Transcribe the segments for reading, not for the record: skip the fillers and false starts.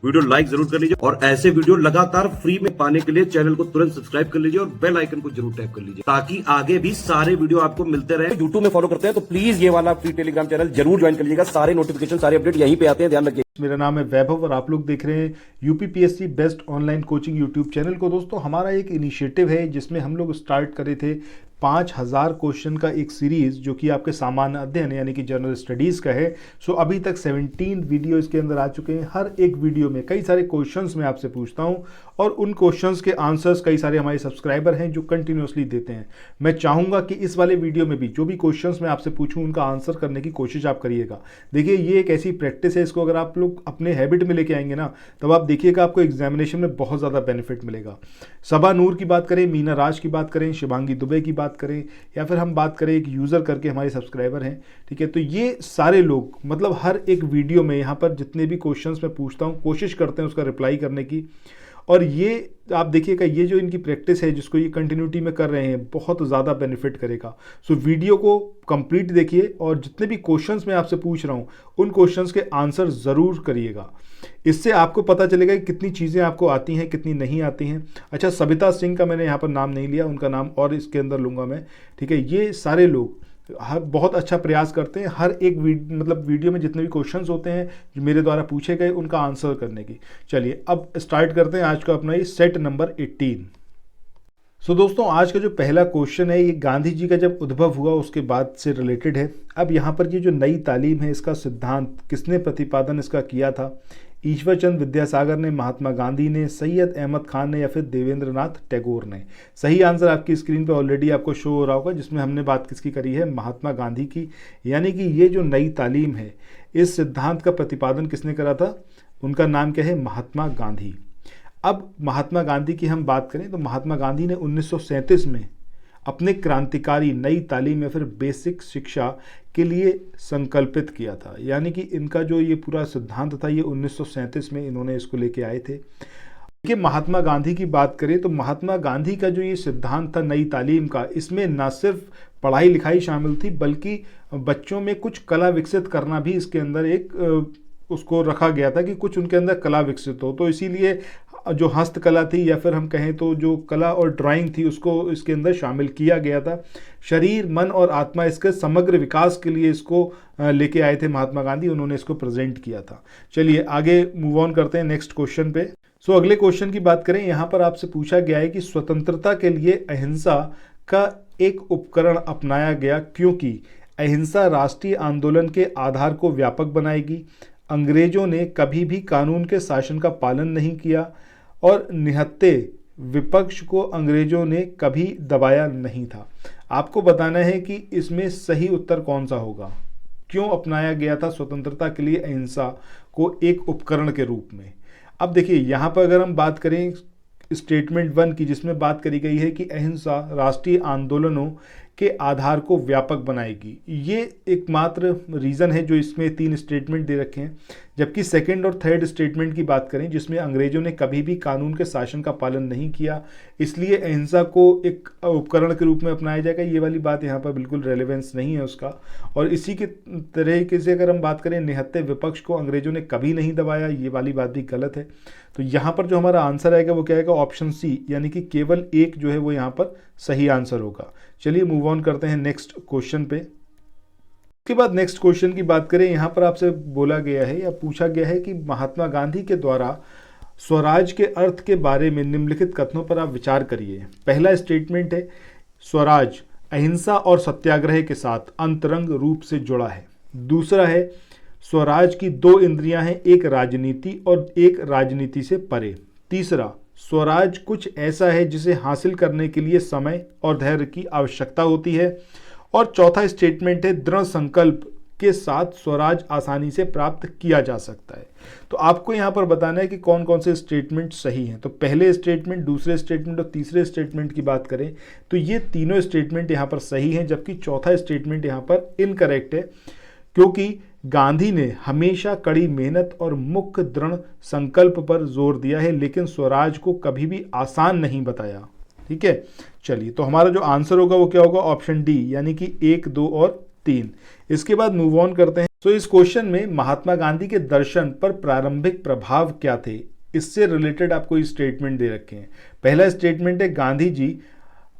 Video like जरूर कर लीजिए और ऐसे वीडियो लगातार फ्री में पाने के लिए चैनल को तुरंत सब्सक्राइब कर लीजिए और बेल आइकन को जरूर टैप कर लीजिए ताकि आगे भी सारे वीडियो आपको मिलते रहे। यूट्यूब में फॉलो करते हैं तो प्लीज ये वाला फ्री टेलीग्राम चैनल जरूर ज्वाइन कर लीजिएगा। सारे नोटिफिकेशन सारे अपडेट यहीं पे आते हैं, ध्यान रखिए। मेरा नाम है वैभव और आप लोग देख रहे हैं UPPSC best online coaching YouTube channel को। दोस्तों, हमारा एक इनिशिएटिव है जिसमें हम लोग स्टार्ट करे थे 5000 क्वेश्चन का एक सीरीज़ जो कि आपके सामान्य अध्ययन यानी कि जनरल स्टडीज़ का है। सो अभी तक 17 वीडियो इसके अंदर आ चुके हैं। हर एक वीडियो में कई सारे क्वेश्चंस मैं आपसे पूछता हूं और उन क्वेश्चंस के आंसर्स कई सारे हमारे सब्सक्राइबर हैं जो कंटिन्यूसली देते हैं। मैं चाहूँगा कि इस वाले वीडियो में भी जो भी क्वेश्चंस मैं आपसे पूछूँ उनका आंसर करने की कोशिश आप करिएगा। देखिए, ये एक ऐसी प्रैक्टिस है, इसको अगर आप लोग अपने हैबिट में लेके आएंगे ना, तब आप देखिएगा आपको एग्जामिनेशन में बहुत ज़्यादा बेनिफिट मिलेगा। सबा नूर की बात करें, मीना राज की बात करें, शिवांगी दुबे की बात करें, या फिर हम बात करें एक यूज़र करके हमारे सब्सक्राइबर हैं, ठीक है। तो ये सारे लोग मतलब हर एक वीडियो में यहाँ पर जितने भी क्वेश्चंस मैं पूछता हूँ कोशिश करते हैं उसका रिप्लाई करने की। और ये आप देखिएगा, ये जो इनकी प्रैक्टिस है जिसको ये कंटिन्यूटी में कर रहे हैं बहुत ज़्यादा बेनिफिट करेगा। सो वीडियो को कंप्लीट देखिए और जितने भी क्वेश्चंस मैं आपसे पूछ रहा हूँ उन क्वेश्चंस के आंसर ज़रूर करिएगा। इससे आपको पता चलेगा कि कितनी चीज़ें आपको आती हैं, कितनी नहीं आती हैं। अच्छा, सविता सिंह का मैंने यहाँ पर नाम नहीं लिया, उनका नाम और इसके अंदर लूँगा मैं, ठीक है। ये सारे लोग बहुत अच्छा प्रयास करते हैं हर एक वीडियो में जितने भी क्वेश्चंस होते हैं जो मेरे द्वारा पूछे गए उनका आंसर करने की। चलिए अब स्टार्ट करते हैं आज का अपना ये सेट नंबर 18। सो दोस्तों, आज का जो पहला क्वेश्चन है ये गांधी जी का जब उद्भव हुआ उसके बाद से रिलेटेड है। अब यहाँ पर ये जो नई तालीम है इसका सिद्धांत किसने प्रतिपादन इसका किया था? ईश्वर चंद विद्यासागर ने, महात्मा गांधी ने, सैयद अहमद खान ने, या फिर देवेंद्रनाथ टैगोर ने? सही आंसर आपकी स्क्रीन पे ऑलरेडी आपको शो हो रहा होगा, जिसमें हमने बात किसकी करी है? महात्मा गांधी की। यानी कि ये जो नई तालीम है इस सिद्धांत का प्रतिपादन किसने करा था? उनका नाम क्या है? महात्मा गांधी। अब महात्मा गांधी की हम बात करें तो महात्मा गांधी ने 1937 में अपने क्रांतिकारी नई तालीम या फिर बेसिक शिक्षा के लिए संकल्पित किया था। यानी कि इनका जो ये पूरा सिद्धांत था ये 1937 में इन्होंने इसको लेके आए थे। देखिए, महात्मा गांधी की बात करें तो महात्मा गांधी का जो ये सिद्धांत था नई तालीम का, इसमें ना सिर्फ पढ़ाई लिखाई शामिल थी बल्कि बच्चों में कुछ कला विकसित करना भी इसके अंदर एक उसको रखा गया था कि कुछ उनके अंदर कला विकसित हो। तो इसीलिए जो हस्तकला थी या फिर हम कहें तो जो कला और ड्राइंग थी उसको इसके अंदर शामिल किया गया था। शरीर, मन और आत्मा इसके समग्र विकास के लिए इसको लेके आए थे महात्मा गांधी, उन्होंने इसको प्रेजेंट किया था। चलिए आगे मूव ऑन करते हैं नेक्स्ट क्वेश्चन पे। सो अगले क्वेश्चन की बात करें, यहाँ पर आपसे पूछा गया है कि स्वतंत्रता के लिए अहिंसा का एक उपकरण अपनाया गया क्योंकि अहिंसा राष्ट्रीय आंदोलन के आधार को व्यापक बनाएगी, अंग्रेजों ने कभी भी कानून के शासन का पालन नहीं किया और निहत्थे विपक्ष को अंग्रेजों ने कभी दबाया नहीं था। आपको बताना है कि इसमें सही उत्तर कौन सा होगा। क्यों अपनाया गया था स्वतंत्रता के लिए अहिंसा को एक उपकरण के रूप में? अब देखिए, यहाँ पर अगर हम बात करें स्टेटमेंट 1 की, जिसमें बात करी गई है कि अहिंसा राष्ट्रीय आंदोलनों के आधार को व्यापक बनाएगी, ये एकमात्र रीज़न है जो इसमें 3 स्टेटमेंट दे रखे हैं। जबकि सेकंड और थर्ड स्टेटमेंट की बात करें जिसमें अंग्रेजों ने कभी भी कानून के शासन का पालन नहीं किया इसलिए अहिंसा को एक उपकरण के रूप में अपनाया जाएगा, ये वाली बात यहाँ पर बिल्कुल रेलेवेंस नहीं है उसका। और इसी के तरीके से अगर हम बात करें निहत्थे विपक्ष को अंग्रेजों ने कभी नहीं दबाया, ये वाली बात भी गलत है। तो यहाँ पर जो हमारा आंसर आएगा वो क्या आएगा? ऑप्शन सी, यानी कि केवल एक जो है वो यहाँ पर सही आंसर होगा। चलिए मूव ऑन करते हैं नेक्स्ट क्वेश्चन पे। उसके बाद नेक्स्ट क्वेश्चन की बात करें, यहाँ पर आपसे बोला गया है या पूछा गया है कि महात्मा गांधी के द्वारा स्वराज के अर्थ के बारे में निम्नलिखित कथनों पर आप विचार करिए। पहला स्टेटमेंट है स्वराज अहिंसा और सत्याग्रह के साथ अंतरंग रूप से जुड़ा है। दूसरा है स्वराज की 2 इंद्रियां हैं, एक राजनीति और एक राजनीति से परे। तीसरा, स्वराज कुछ ऐसा है जिसे हासिल करने के लिए समय और धैर्य की आवश्यकता होती है। और चौथा स्टेटमेंट है दृढ़ संकल्प के साथ स्वराज आसानी से प्राप्त किया जा सकता है। तो आपको यहाँ पर बताना है कि कौन कौन से स्टेटमेंट सही हैं। तो पहले स्टेटमेंट, दूसरे स्टेटमेंट और तीसरे स्टेटमेंट की बात करें तो ये तीनों स्टेटमेंट यहाँ पर सही हैं, जबकि चौथा स्टेटमेंट यहाँ पर इनकरेक्ट है क्योंकि गांधी ने हमेशा कड़ी मेहनत और मुख्य दृढ़ संकल्प पर जोर दिया है लेकिन स्वराज को कभी भी आसान नहीं बताया। ठीक है, चलिए तो हमारा जो आंसर होगा वो क्या होगा? ऑप्शन डी, यानी कि 1, 2 और 3। इसके बाद मूव ऑन करते हैं। तो इस क्वेश्चन में महात्मा गांधी के दर्शन पर प्रारंभिक प्रभाव क्या थे, इससे रिलेटेड आपको ये स्टेटमेंट दे रखे हैं। पहला स्टेटमेंट है गांधी जी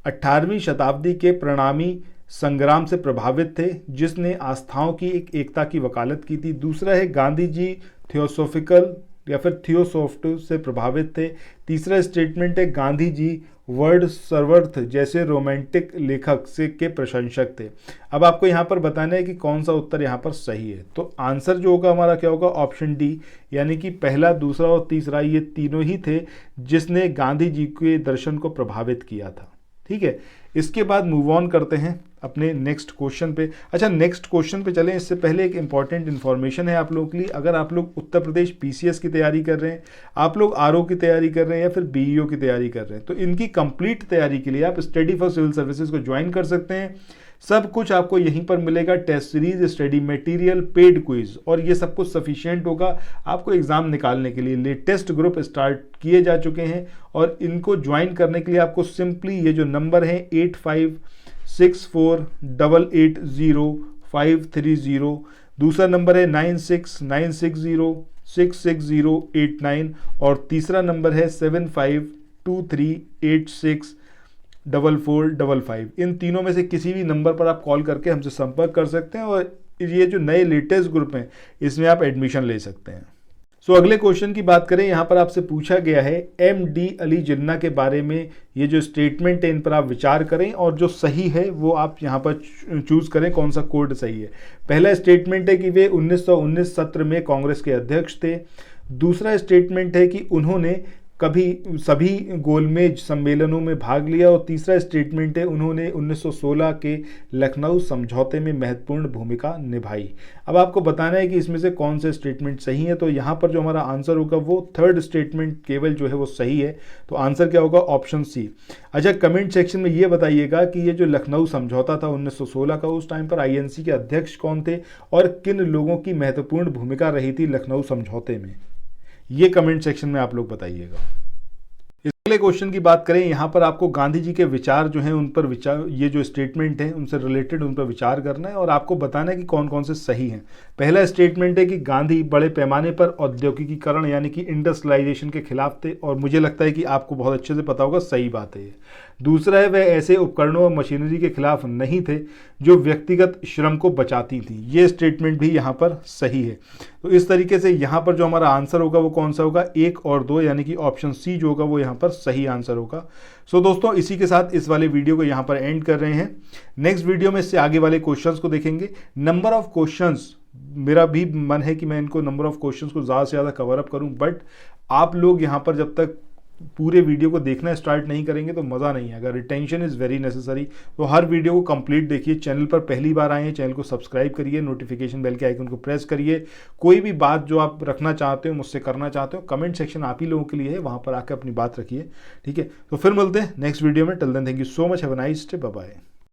18वीं शताब्दी के परिणामी संग्राम से प्रभावित थे जिसने आस्थाओं की एक एकता की वकालत की थी। दूसरा है गांधी जी थियोसॉफिकल या फिर थियोसॉफ्ट से प्रभावित थे। तीसरा स्टेटमेंट है गांधी जी वर्ड्सवर्थ जैसे रोमांटिक लेखक से के प्रशंसक थे। अब आपको यहाँ पर बताना है कि कौन सा उत्तर यहाँ पर सही है। तो आंसर जो होगा हमारा क्या होगा, ऑप्शन डी, यानी कि पहला, दूसरा और तीसरा ये तीनों ही थे जिसने गांधी जी के दर्शन को प्रभावित किया था। ठीक है, इसके बाद मूव ऑन करते हैं अपने नेक्स्ट क्वेश्चन पे। अच्छा, नेक्स्ट क्वेश्चन पे चलें इससे पहले एक इंपॉर्टेंट इन्फॉर्मेशन है आप लोगों के लिए। अगर आप लोग उत्तर प्रदेश पीसीएस की तैयारी कर रहे हैं, आप लोग आरओ की तैयारी कर रहे हैं या फिर बीईओ की तैयारी कर रहे हैं, तो इनकी कंप्लीट तैयारी के लिए आप स्टडी फॉर सिविल सर्विसेज को ज्वाइन कर सकते हैं। सब कुछ आपको यहीं पर मिलेगा, test series, study material, paid quiz, और ये सब कुछ सफिशिएंट होगा आपको एग्जाम निकालने के लिए। लेटेस्ट ग्रुप स्टार्ट किए जा चुके हैं और इनको ज्वाइन करने के लिए आपको सिंपली ये जो नंबर है 8564880530, दूसरा नंबर है 9696066089 और तीसरा नंबर है 7523864455। इन तीनों में से किसी भी नंबर पर आप कॉल करके हमसे संपर्क कर सकते हैं और ये जो नए लेटेस्ट ग्रुप हैं इसमें आप एडमिशन ले सकते हैं। सो अगले क्वेश्चन की बात करें, यहाँ पर आपसे पूछा गया है MD अली जिन्ना के बारे में। ये जो स्टेटमेंट है इन पर आप विचार करें और जो सही है वो आप यहाँ पर चूज करें कौन सा कोड सही है। पहला स्टेटमेंट है कि वे 1919 सत्र में कांग्रेस के अध्यक्ष थे। दूसरा स्टेटमेंट है कि उन्होंने कभी सभी गोलमेज सम्मेलनों में भाग लिया और तीसरा स्टेटमेंट है उन्होंने 1916 के लखनऊ समझौते में महत्वपूर्ण भूमिका निभाई। अब आपको बताना है कि इसमें से कौन से स्टेटमेंट सही है। तो यहाँ पर जो हमारा आंसर होगा वो थर्ड स्टेटमेंट केवल जो है वो सही है। तो आंसर क्या होगा, ऑप्शन सी। अच्छा, कमेंट सेक्शन में ये बताइएगा कि ये जो लखनऊ समझौता था 1916 का, उस टाइम पर INC के अध्यक्ष कौन थे और किन लोगों की महत्वपूर्ण भूमिका रही थी लखनऊ समझौते में, ये कमेंट सेक्शन में आप लोग बताइएगा। इस अगले क्वेश्चन की बात करें, यहाँ पर आपको गांधी जी के विचार जो हैं उन पर विचार, ये जो स्टेटमेंट है उनसे रिलेटेड उन पर विचार करना है और आपको बताना है कि कौन कौन से सही हैं। पहला स्टेटमेंट है कि गांधी बड़े पैमाने पर औद्योगिकीकरण यानी कि इंडस्ट्रियलाइजेशन के खिलाफ थे और मुझे लगता है कि आपको बहुत अच्छे से पता होगा, सही बात है ये। दूसरा है वह ऐसे उपकरणों और मशीनरी के खिलाफ नहीं थे जो व्यक्तिगत श्रम को बचाती थी। ये स्टेटमेंट भी यहाँ पर सही है। तो इस तरीके से यहाँ पर जो हमारा आंसर होगा वो कौन सा होगा, 1 और 2, यानी कि ऑप्शन सी जो होगा वो यहाँ पर सही आंसर होगा। सो दोस्तों, इसी के साथ इस वाले वीडियो को यहाँ पर एंड कर रहे हैं। नेक्स्ट वीडियो में इससे आगे वाले क्वेश्चंस को देखेंगे। नंबर ऑफ क्वेश्चंस, मेरा भी मन है कि मैं इनको नंबर ऑफ क्वेश्चंस को ज़्यादा से ज़्यादा कवर अप करूँ, बट आप लोग यहाँ पर जब तक पूरे वीडियो को देखना स्टार्ट नहीं करेंगे तो मज़ा नहीं आएगा। Retention is very necessary. तो हर वीडियो को कंप्लीट देखिए। चैनल पर पहली बार आए हैं, चैनल को सब्सक्राइब करिए, नोटिफिकेशन बेल के आइकन को प्रेस करिए। कोई भी बात जो आप रखना चाहते हो, मुझसे करना चाहते हो, कमेंट सेक्शन आप ही लोगों के लिए है, वहाँ पर आकर अपनी बात रखिए। ठीक है, तो फिर मिलते हैं नेक्स्ट वीडियो में। Till then, thank you so much, have a nice day, bye bye.